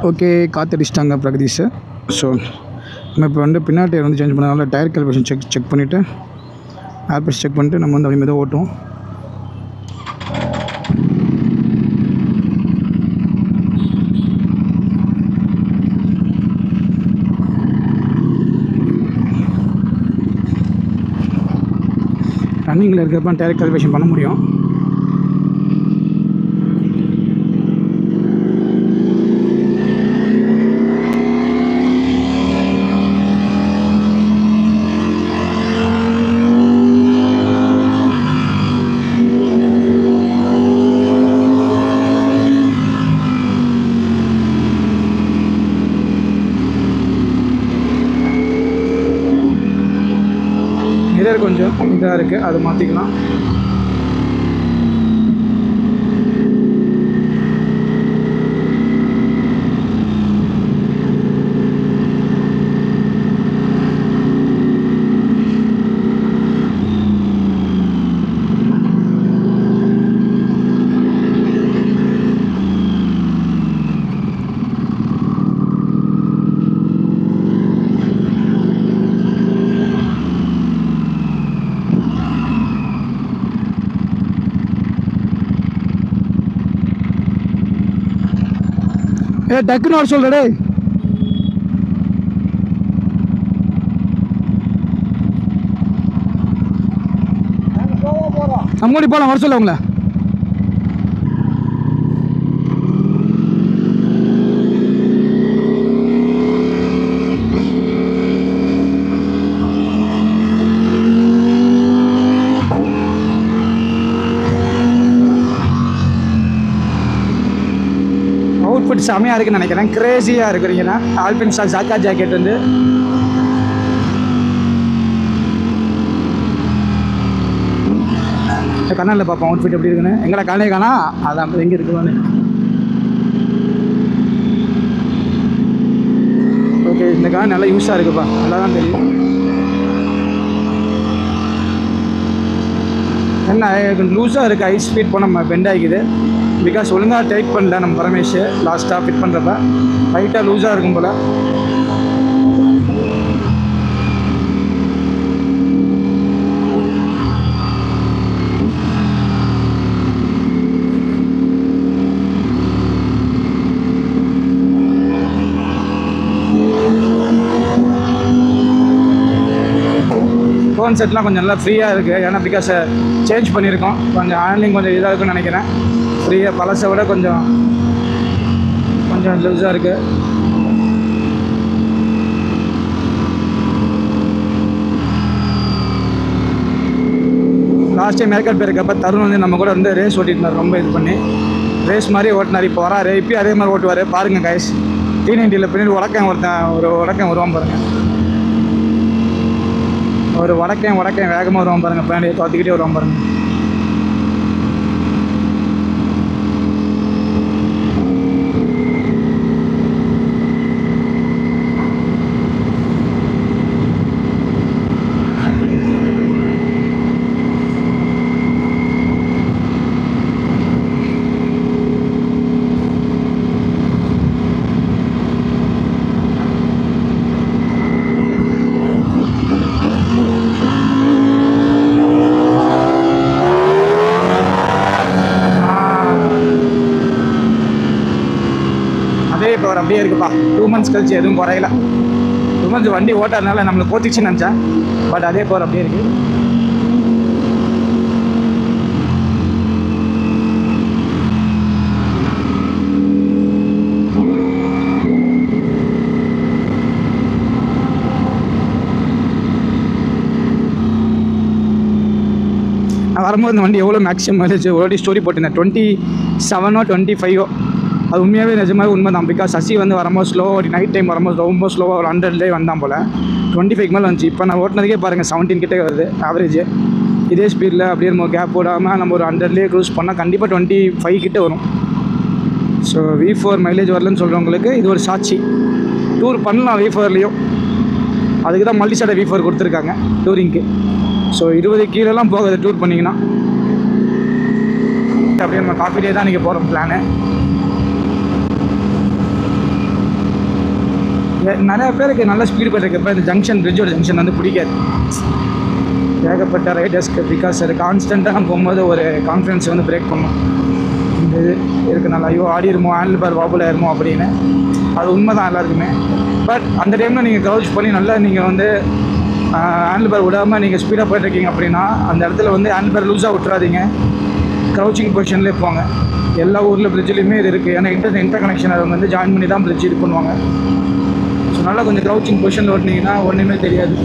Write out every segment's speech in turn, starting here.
Okay, காற்றடிச்சிட்டாங்க Pragadeesh. So நம்ம இப்போ வந்து பின்னாடி டயர் வந்து சேஞ்ச் பண்ணனால டயர் கால்குலேஷன் செக் பண்ணிவிட்டு ஏர் ப்ரெஷர் செக் பண்ணிவிட்டு நம்ம வந்து அப்படி மெதுவாக ஓட்டுவோம். ரன்னிங்கில் இருக்கிறப்ப டயர் கால்குலேஷன் பண்ண முடியும். மிரர் கொஞ்சம் இதாக இருக்குது, அது மாற்றிக்கலாம். டக்குன்னு வர சொல்றே. அம்மோடி போலாம், வர சொல்ல உங்களை. அவுட்ஃபிட் செமையாக இருக்குன்னு நினைக்கிறேன். கிரேசியாக இருக்கிறீங்கன்னா ஆல்பின்ஸ்டா ஜாக்கா ஜாக்கெட் வந்து கண்ணாடில் பார்ப்போம் அவுட்ஃபிட் எப்படி இருக்குன்னு. எங்களை காணே காணா அதான் எங்கே இருக்குன்னு. ஓகே, இந்த காண நல்லா யூஸாக இருக்குப்பா, நல்லா தான் தெரியும். என்ன லூஸாக இருக்குது, ஹை ஸ்பீட் போனால் நம்ம பெண்ட் ஆகிக்குது. பிகாஸ் ஒழுங்காக டைட் பண்ணல நம்ம பரமேஷ். லாஸ்ட்டாக ஃபிட் பண்ணுறப்ப லைட்டாக லூஸாக இருக்கும் போல். ஃபோன் செட்லாம் கொஞ்சம் நல்லா ஃப்ரீயாக இருக்குது. ஏன்னா பிகாஸ் சேஞ்ச் பண்ணியிருக்கோம், கொஞ்சம் ஹேண்ட்லிங் கொஞ்சம் இதாக இருக்குன்னு நினைக்கிறேன். ஃப்ரீயாக பழசை விட கொஞ்சம் லூஸாக இருக்குது. லாஸ்ட் டைம் மேக்கப் போயிருக்கப்போ தருண் வந்து நம்ம கூட வந்து ரேஸ் ஓட்டிட்டு ரொம்ப இது பண்ணி ரேஸ் மாதிரி ஓட்டினார். இப்போ வராரு, இப்போயும் அதே மாதிரி ஓட்டுவார். பாருங்கள் கைஸ், T90 பின்னாடி ஒரு உடக்கம் வருவான் பாருங்கள். ஒரு வடக்கேன் வேகமாக வருவான் பாருங்கள். பின்னாடி தோத்திக்கிட்டே வருவான் பாருங்கள். இப்போ அப்படியே இருக்குப்பா. 2 months கழிச்சு எதுவும் குறையல. 2 months வண்டி ஓட்டாதனால நம்மளுக்கு போத்திச்சுன்னு நினச்சேன். பட் அதே போகிற அப்படியே இருக்குது. நான் வரும்போது இந்த வண்டி எவ்வளோ மேக்ஸிமம் மைலேஜ் ஓடி ஸ்டோரி போட்டிருந்தேன். 27 25. அது உண்மையாகவே நிஜமாகவே உண்மை தான். பிகாஸ் சசி வந்து வரும்போது ஸ்லோ ஓடி, நைட் டைம் வரும்போது ரொம்ப ஸ்லோவாக ஒரு 100 வந்தான் போல். 25 மேலே வந்துச்சு. இப்போ நான் ஓட்டினதுக்கே பாருங்கள் 17 கிட்டே வருது ஆவரேஜ். இதே ஸ்பீடில் அப்படியே நம்ம கேப் போடாமல் நம்ம ஒரு 100லேயே க்ரூஸ் பண்ணால் கண்டிப்பாக 25 கிட்ட வரும். ஸோ V4 மைலேஜ் வரலன்னு சொல்கிறவங்களுக்கு இது ஒரு சாட்சி. டூர் பண்ணலாம் V4லேயும், அதுக்கு தான் மல்டி ஸ்டார்டர் V4 கொடுத்துருக்காங்க டூரிங்க்கு. ஸோ 20 கீழெல்லாம் போகுது டூர் பண்ணிங்கன்னா. அப்படியே நம்ம காஃபி டே தான் இன்றைக்கி போகிறோம் பிளானு. நிறையா பேருக்கு நல்ல ஸ்பீடு போயிட்டுருக்கப்போ இந்த பிரிட்ஜோட ஜங்ஷன் வந்து பிடிக்காது. ஏகப்பட்ட ரைடர்ஸ்க்கு பிகாஸ் அது கான்ஸ்டண்ட்டாக நம்ம போகும்போது ஒரு கான்ஃபிடன்ஸ் வந்து பிரேக் பண்ணும். இந்த இது இருக்குது நல்லா, ஐயோ ஆடிருமோ, ஹேண்டில் பார் வாபுல் ஆயிருமோ அப்படின்னு. அது உண்மை தான் எல்லாருக்குமே. பட் அந்த டைமில் நீங்கள் க்ரௌச் பண்ணி நல்லா நீங்கள் வந்து ஹேண்டில் பார் விடாமல் நீங்கள் ஸ்பீடாக போயிட்டுருக்கீங்க அப்படின்னா அந்த இடத்துல வந்து ஹேண்டில் பார் லூஸாக விட்டுறாதீங்க. க்ரௌச்சிங் பொசிஷன்லேயே போங்க. எல்லா ஊரில் பிரிட்ஜ்லேயுமே இது இருக்குது. ஏன்னா இன்டர் கனெக்ஷன் அதை வந்து ஜாயின் பண்ணி தான் பிரிட்ஜ் இது பண்ணுவாங்க. ஸோ நல்லா கொஞ்சம் க்ரௌச்சிங் பொசிஷனில் ஓட்டினீங்கன்னா ஒன்றுமே தெரியாது.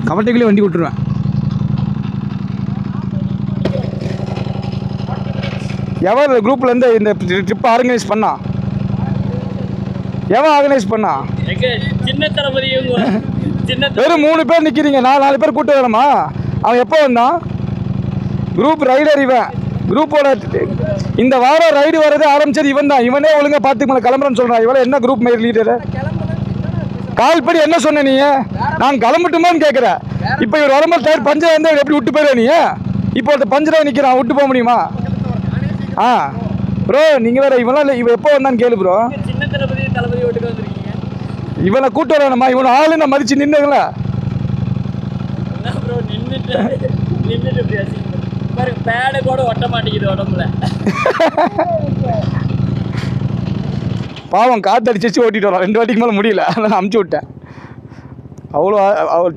கவட்டைக்குள்ளே வண்டி விட்டுருவேன். எவர் குரூப்லேருந்து இந்த ட்ரிப் ஆர்கனைஸ் பண்ணா? எவன் ஆர்கனைஸ் பண்ணா? வெறும் 3 பேர் நிற்கிறீங்க, 4 பேர் கூட்டு வரணுமா? அவன் எப்போ வந்தான்? குரூப் ரைடர் இவன். குரூப்போட இந்த வாரம் ரைடு வரது ஆரம்பிச்சது இவன் தான். இவனே ஒழுங்காக பார்த்துக்கு கிளம்புறேன்னு சொல்கிறான். இவளை என்ன குரூப் மெயின் லீடரு? கால் படி என்ன சொன்ன நீ? நான் கிளம்பட்டுமான்னு கேட்குறேன். இப்போ இவர் வரும்போது டயர் பஞ்சர் வந்து எப்படி விட்டு போயிடுவேன் நீ? இப்போ ஒருத்த பஞ்சராக நிற்கிறான், விட்டு போக முடியுமா? ப்ரோ நீங்கள் வேறு இவெல்லாம் இல்லை, இவன் எப்போ வந்தான்னு கேளு ப்ரோ. இவனை கூட்டு வரணுமா? இவனை ஆளு நான் மதிச்சு நின்றுங்களா? பாவம் காற்றடிச்சு ஓட்டிட்டு வரோம். 2 வாட்டிக்கு மேலே முடியல, அதனால் அமுச்சு விட்டேன். அவ்வளோ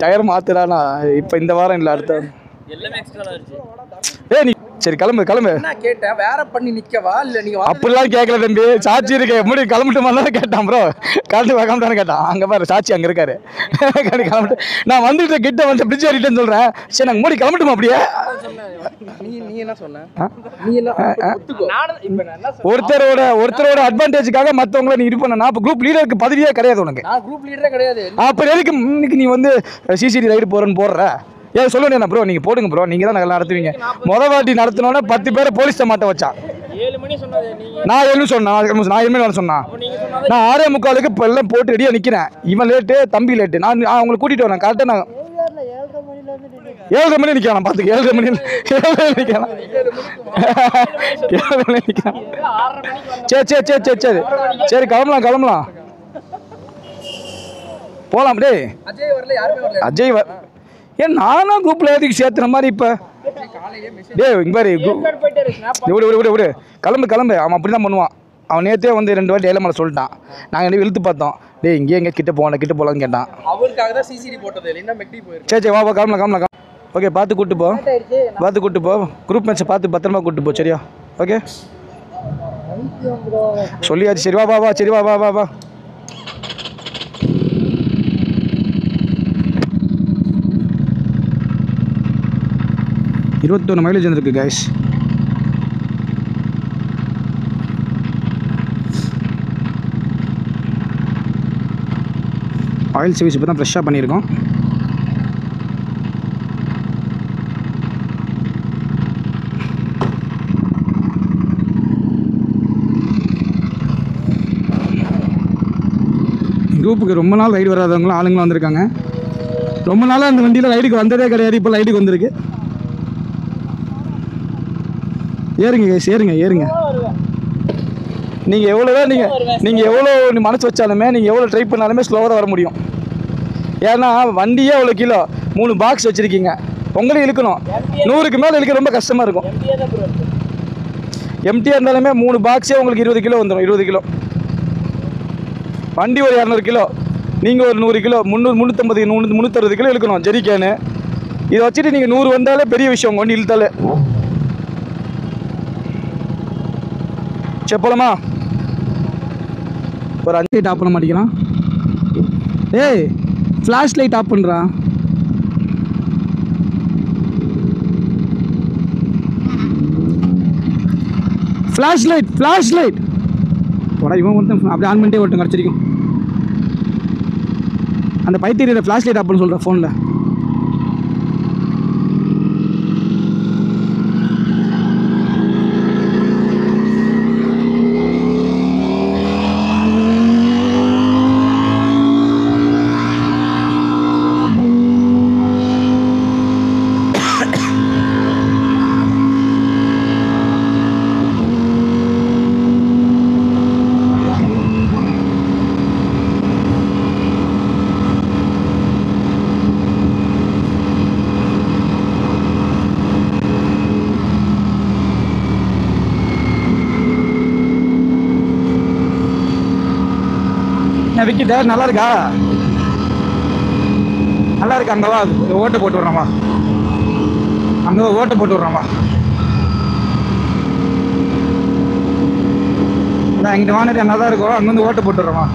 டயர் மாத்துறானா இப்போ இந்த வாரம் இல்லை அடுத்த நீ சரி கிளம்பு நான் கேட்டேன் வேற பண்ணி நிற்கவா இல்லை நீங்கள் அப்படிலாம் கேட்கல தம்பி. சாட்சி இருக்க எப்படி கிளம்பிட்டு மாதிரி கேட்டான் ப்ரோ. கிளம்பிட்டானு கேட்டான். அங்கே பாரு சாட்சி அங்கே இருக்காரு. கிளம்பிட்டு நான் வந்துட்டு கிட்ட வந்து பிரிட்ஜ் ஏறிட்டேன்னு சொல்கிறேன். சரி நாங்கள் மூடி கிளம்பிட்டுமா அப்படியே? நீ என்ன சொன்ன? ஒருத்தரோட அட்வான்டேஜுக்காக மற்றவங்களை நீ இது பண்ண. நான் இப்போ குரூப் லீடருக்கு பதவியே கிடையாது உனக்கு. குரூப் லீடரே கிடையாது. அப்போ எதுக்கு இன்னைக்கு நீ வந்து சிசிடி ரைடு போகிறேன்னு போடுற? ஏன் சொல்லுவேன் ப்ரோ, நீங்கள் போடுங்க ப்ரோ, நீங்கள் தான் நல்லா நடத்துவீங்க. மொதல் வாட்டி நடத்தினோன்னே 10 பேரை போலீஸ் மாட்ட வச்சான். நான் என்ன சொன்னேன்? நான் 7 மணி சொன்னான். நான் 6:45 இப்போ எல்லாம் போட்டு ரெடியாக நிற்கிறேன். இவன் லேட்டு, தம்பி லேட்டு. நான் அவங்களை கூட்டிகிட்டு வரேன். கரெக்டாக நான் 7:30 மணி நிற்கலாம். பார்த்துக்க 7:30 மணி நிற்கலாம். 7:30 மணி நிற்கலாம். சரி கிளம்பலாம் போகலாம். அப்படியே அஜய் ஏன் நானும் குரூப்பில் எதுக்கு சேர்த்துற மாதிரி இப்போ? இங்கே பாரு விடு கிளம்பு. அவன் அப்படி தான் பண்ணுவான். அவன் நேற்றே வந்து 2 வாட்டி ஏழை மேலே சொல்லிட்டான். நாங்கள் என்ன இழுத்து பார்த்தோம். இங்கே எங்கே கிட்ட போகலான்னு கேட்டான். அவருக்காக தான் சிசிடி போட்டது இல்லைன்னா மெட்டி போயிடும். சரி வா கிளம்பலாம். ஓகே பார்த்து கூப்பிட்டு போ. குரூப் மேட்சை பார்த்து பத்திரமா கூப்பிட்டு போ. சரியா? ஓகே சொல்லியாச்சு. சரி வா சரி வா 21 மைலேஜ் வந்துருக்கு கைஸ். ஆயில் சர்வீஸ் இப்போ தான் ஃப்ரெஷ்ஷாக பண்ணியிருக்கோம். குரூப்புக்கு ரொம்ப நாள் ரைடு வராதவங்களும் ஆளுங்களும் வந்திருக்காங்க. ரொம்ப நாளாக அந்த வண்டியில் ரைடுக்கு வந்ததே கிடையாது. இப்போ ரைடுக்கு வந்திருக்கு. ஏறுங்க கைஸ், ஏறுங்க. நீங்கள் எவ்வளோதான் நீங்கள் எவ்வளோ மனசு வச்சாலுமே, நீங்கள் எவ்வளோ ட்ரை பண்ணாலுமே ஸ்லோவாக தான் வர முடியும். ஏன்னா வண்டியே அவ்வளோ கிலோ, 3 பாக்ஸ் வச்சுருக்கீங்க. உங்களே இழுக்கணும். 100க்கு மேலே இழுக்க ரொம்ப கஷ்டமாக இருக்கும். எம்டியாக இருந்தாலுமே 3 பாக்ஸே உங்களுக்கு 20 கிலோ வந்துடும். 20 கிலோ வண்டி ஒரு 200 கிலோ, நீங்கள் ஒரு 100 கிலோ, 350 360 கிலோ இழுக்கணும் ஜெரிக்கேனு. இதை வச்சுட்டு நீங்கள் 100 வந்தாலே பெரிய விஷயம். உங்கள் வண்டி இழுத்தாலே. சரி போலாமா? ஒரு 5 லைட் ஆஃப் பண்ண மாட்டேங்கிறான். ஏய் ஃப்ளாஷ் லைட் ஆஃப் பண்ணுறா. ஃப்ளாஷ் லைட் போடா. இவன் ஒருத்தன் அப்படியே ஆன் பண்ணிட்டே ஒருத்தன் கிடச்சிருக்கும். அந்த பைத்தியரியில் ஃப்ளாஷ் லைட் ஆஃப் பண்ண சொல்கிறேன் ஃபோனில். விக்கி டயர் நல்லா இருக்கா? நல்லா இருக்கு. அங்கவா ஓட்டை போட்டு விட்றோமா? அங்கே ஓட்டை போட்டு விட்றோமா? அதான் எங்கிட்ட வாங்கிட்டு நல்லா தான் இருக்கும். அங்கே வந்து ஓட்டை போட்டு விட்றோமா?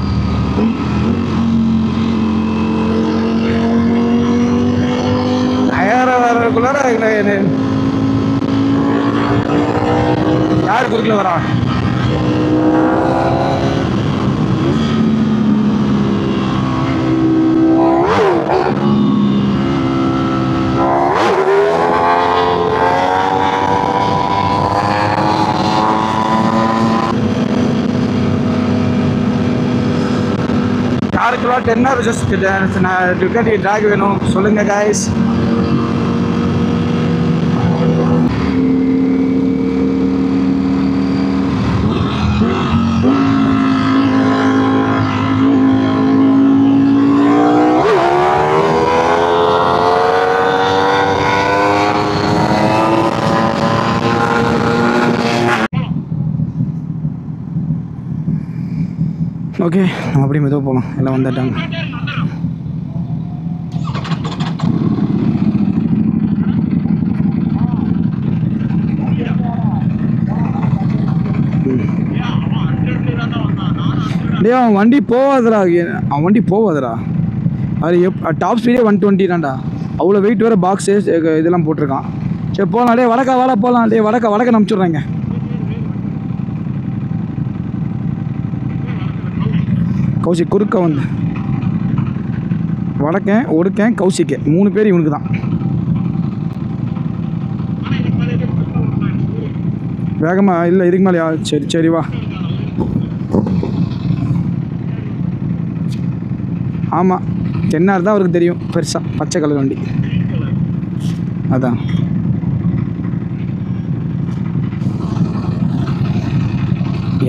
டயரை வர்றதுக்குள்ளார யார் குறுக்கில் வரா? யாருக்கெல்லாம் 10 ஜஸ்ட் டுக்காட்டி ட்ராக் வேணும் சொல்லுங்க கைஸ். ஓகே நம்ம அப்படியே மெதுவாக போகலாம். எல்லாம் வந்துட்டாங்க. டே அவன் வண்டி போவாதடா. அது டாப் ஸ்பீடே 120 தான்டா. அவ்வளோ வெயிட் வேறு பாக்ஸு இதெல்லாம் போட்டிருக்கான். சரி போகலாம். டே வடக்க போகலாம். டே வடக்க அனுப்பிச்சுட்றாங்க. கௌசிக் குறுக்க வந்து வடக்கேன் ஒடுக்கேன் கௌசிக்கு 3 பேர் இவனுக்கு தான். வேகமாக இல்லை இதுக்கு மேலேயா? சரி வா. ஆமாம் தென்னார் தான் அவருக்கு தெரியும். பெருசாக பச்சை கலர் வண்டி அதான்.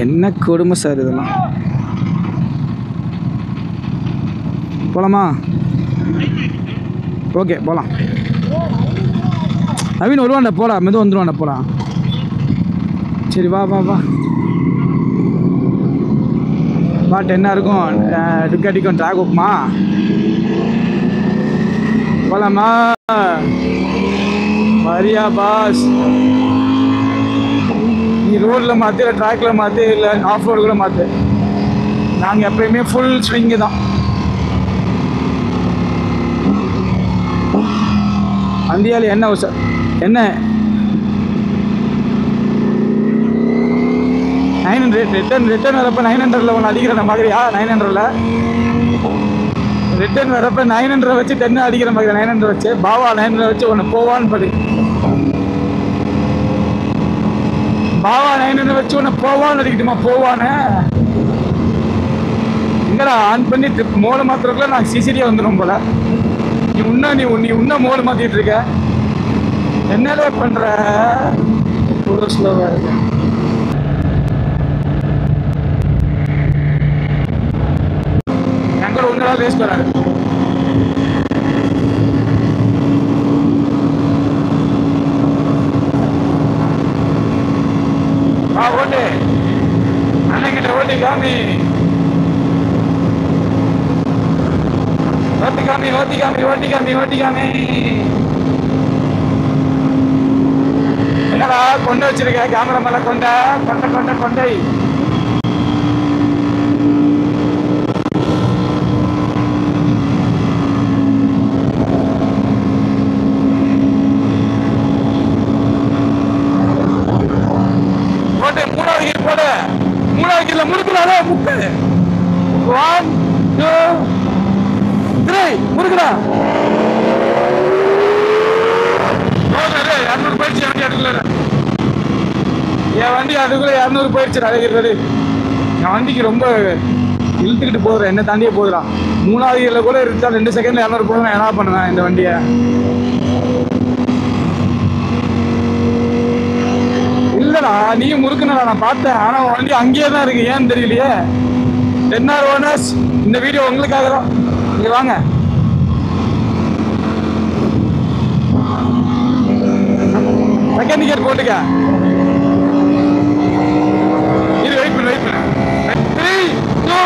என்ன கொடுமை சார் இதெல்லாம். போகலாமா? ஓகே போகலாம். நவீன் வருவான்டா. போடா மெதுவாக வந்துடுவான்டா. போடா. சரி வா 10 இருக்கும். டுக்காட்டிக்கும் ட்ராக் ஓப்புமா? போகலாமா? வரியா பாஸ்? நீ ரோடில் மாற்று இல்லை ட்ராக்கில் மாற்று இல்லை ஆஃப் ரோடு கூட மாற்று. நாங்கள் எப்பயுமே ஃபுல் ஸ்விங்கு தான். அந்தியால் என்ன சார் என்ன 900 ரிட்டர்ன் வரப்போ 900 ஒன்று அடிக்கிற மாதிரியா? 900 ரிட்டர்ன் வரப்போ 900 வச்சு 10 அடிக்கிற மாதிரி. 900 வச்சு பாவா 900 வச்சு ஒன்று போவான்னு படி. பாவா 900 வச்சு ஒன்று போவான்னு அடிக்கட்டுமா? போவானே எங்கடா ஆன் பண்ணி மோளை மாத்திரக்குள்ள நான் சிசிடியாக வந்துடும் போல. நீ இன்னும் மோடு மாத்திட்டு இருக்க. என்னடா பண்ற? இவ்வளோ ஸ்லோவா இருக்கு. எங்களை உங்களா ரேஸ் போறாரு. ஓட்டு அண்ணங்கிட்ட ஓட்டி காமி. ஓட்டிக்காமி என்னடா கொண்டு வச்சிருக்க? கேமரா மேல கொண்டை கிடையாது. 1 2 3 முறுக்குடா. 200 போயிடுச்சு வண்டி அதுக்குள்ள. என் வண்டி அதுக்குள்ள 200 போயிடுச்சு. அழகிறது என் வண்டிக்கு ரொம்ப இழுத்துக்கிட்டு போகிறேன். என்ன தாண்டியே போகுதுலாம். 3வது இயரில் கூட இருந்தா 2 செகண்ட்ல 200 போதும். நான் என்ன பண்ணுவேன் இந்த வண்டியை? இல்லடா நீயும் முறுக்குனடா, நான் பார்த்தேன். ஆனால் வண்டி அங்கேயே தான் இருக்கு. ஏன்னு தெரியலையே. 10R ஓனர்ஸ், இந்த வீடியோ உங்களுக்காக தான். இங்க வாங்க. செகண்ட் கியர் போட்டுக்க. இது வெயிட் பண்ணு. 3 2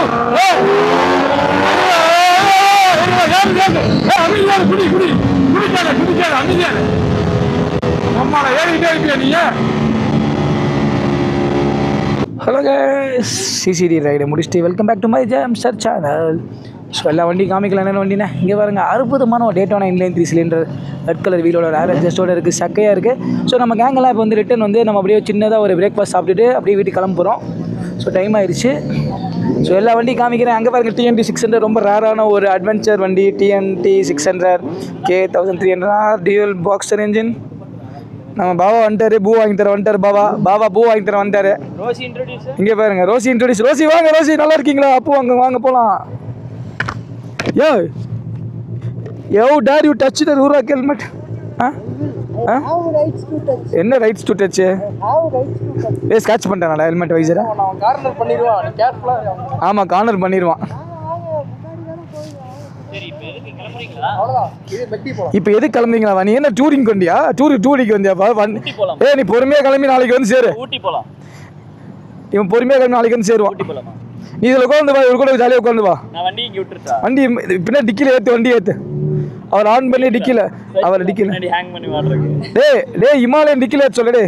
ஹலோ கைஸ், சிசிடி ரைடு முடிச்சுட்டு welcome back to my Jamster channel. So எல்லா வண்டி காமிக்கலாம். என்னென்ன வண்டினா இங்கே பாருங்க, அற்புதமான ஒரு டேட்டான இன்லைன் 3 சிலிண்டர் ரெட் கலர் வீலோட ஆரஞ்சஸ்டோட இருக்குது, சக்கையாக இருக்குது. ஸோ நம்ம கேங்கெல்லாம் இப்போ வந்து ரிட்டன் வந்து நம்ம அப்படியே சின்னதாக ஒரு பிரேக்ஃபாஸ்ட் சாப்பிட்டுட்டு அப்படியே வீட்டுக்கு கிளம்ப போகிறோம். ஸோ டைம் ஆயிடுச்சு. ஸோ எல்லா வண்டியும் காமிக்கிறேன். அங்கே பாருங்கள், TNT 600 ரொம்ப ரேரான ஒரு அட்வென்ச்சர் வண்டி. TNT 600 K1300 dual boxer engine. நம்ம பாபா வந்துட்டாரு, பூ வாங்கி தர வந்துட்டாரு. பாபா பூ வாங்கி தர வந்துட்டாரு. இங்கே பாருங்க, ரோசி இன்ட்ரோடியூஸ். ரோசி வாங்க. ரோசி நல்லா இருக்கீங்களா? அப்போ வாங்க போகலாம். Yo dare you touch the Rurock helmet. என்ன ரைட்ஸ் டு டச்? ஸ்கேட்ச் பண்ணிட்டானா ஹெல்மெட் வைசரை? ஆமாம், கார்னர் பண்ணிடுவான். இப்போ எது கிளம்புறீங்களா? நீ என்ன டூரிங் வண்டியா? டூரிக்கு வந்தியாப்பா? நீ பொறுமையாக கிளம்பி நாளைக்கு வந்து சேரு. இவன் பொறுமையாக கிளம்பி நாளைக்கு வந்து சேருவான். நீ இதில் உட்காந்து வா, இவர் கூட ஜாலியாக உட்காந்து வா. வண்டி பின்னாடி டிக்கில வண்டி ஏற்று. அவர் ஆன் பண்ணி டிக்கில டேய் இமாலயன் டிக்கில சொல்லு.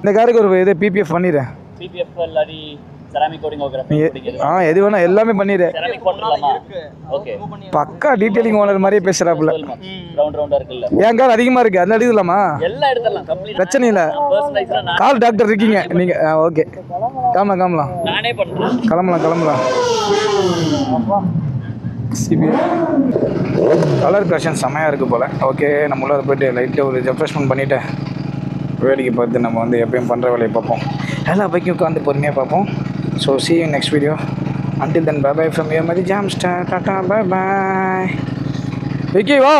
இந்த காருக்கு ஒரு இது PPF பண்ணிடுறேன். எது வேணா எல்லாமே பண்ணிடு. பக்கா டீடைலிங் ஓனர் மாதிரியே பேசுறாப்புல. என் கார் அதிகமா இருக்கு, அதனால எடுக்கலாமா? பிரச்சனை இல்லை. கார் டாக்டர் இருக்கீங்க நீங்க. ஓகே, கிளம்பலாம். கலர் கலெக்ஷன் செம்மையாக இருக்குது போல். ஓகே, நம்ம உள்ள போய்ட்டு லைட்டில் ஒரு ரெஃப்ரெஷ்மெண்ட் பண்ணிவிட்டு வேடிக்கை பார்த்து நம்ம வந்து எப்பயும் பண்ணுற வேலையை பார்ப்போம். எல்லா பைக்கும் உட்காந்து பொறுமையாக பார்ப்போம். So see you next video. Until then, bye bye from your Madi Jamster. Tata, bye bye. Vicky, வா.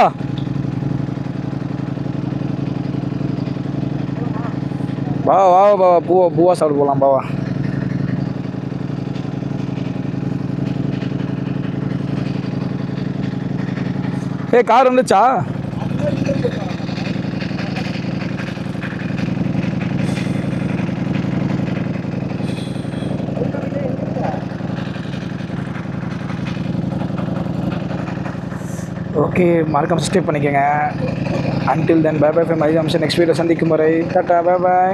வா பூவா சாப்பிட்டு போகலாம். வா. கார் வந்துச்சா? ஓகே, மறக்காம சப்ஸ்கிரைப் பண்ணிக்கோங்க. Until then, bye bye from my Jamster. Next video சந்திக்கும் வரை டாடா, bye bye.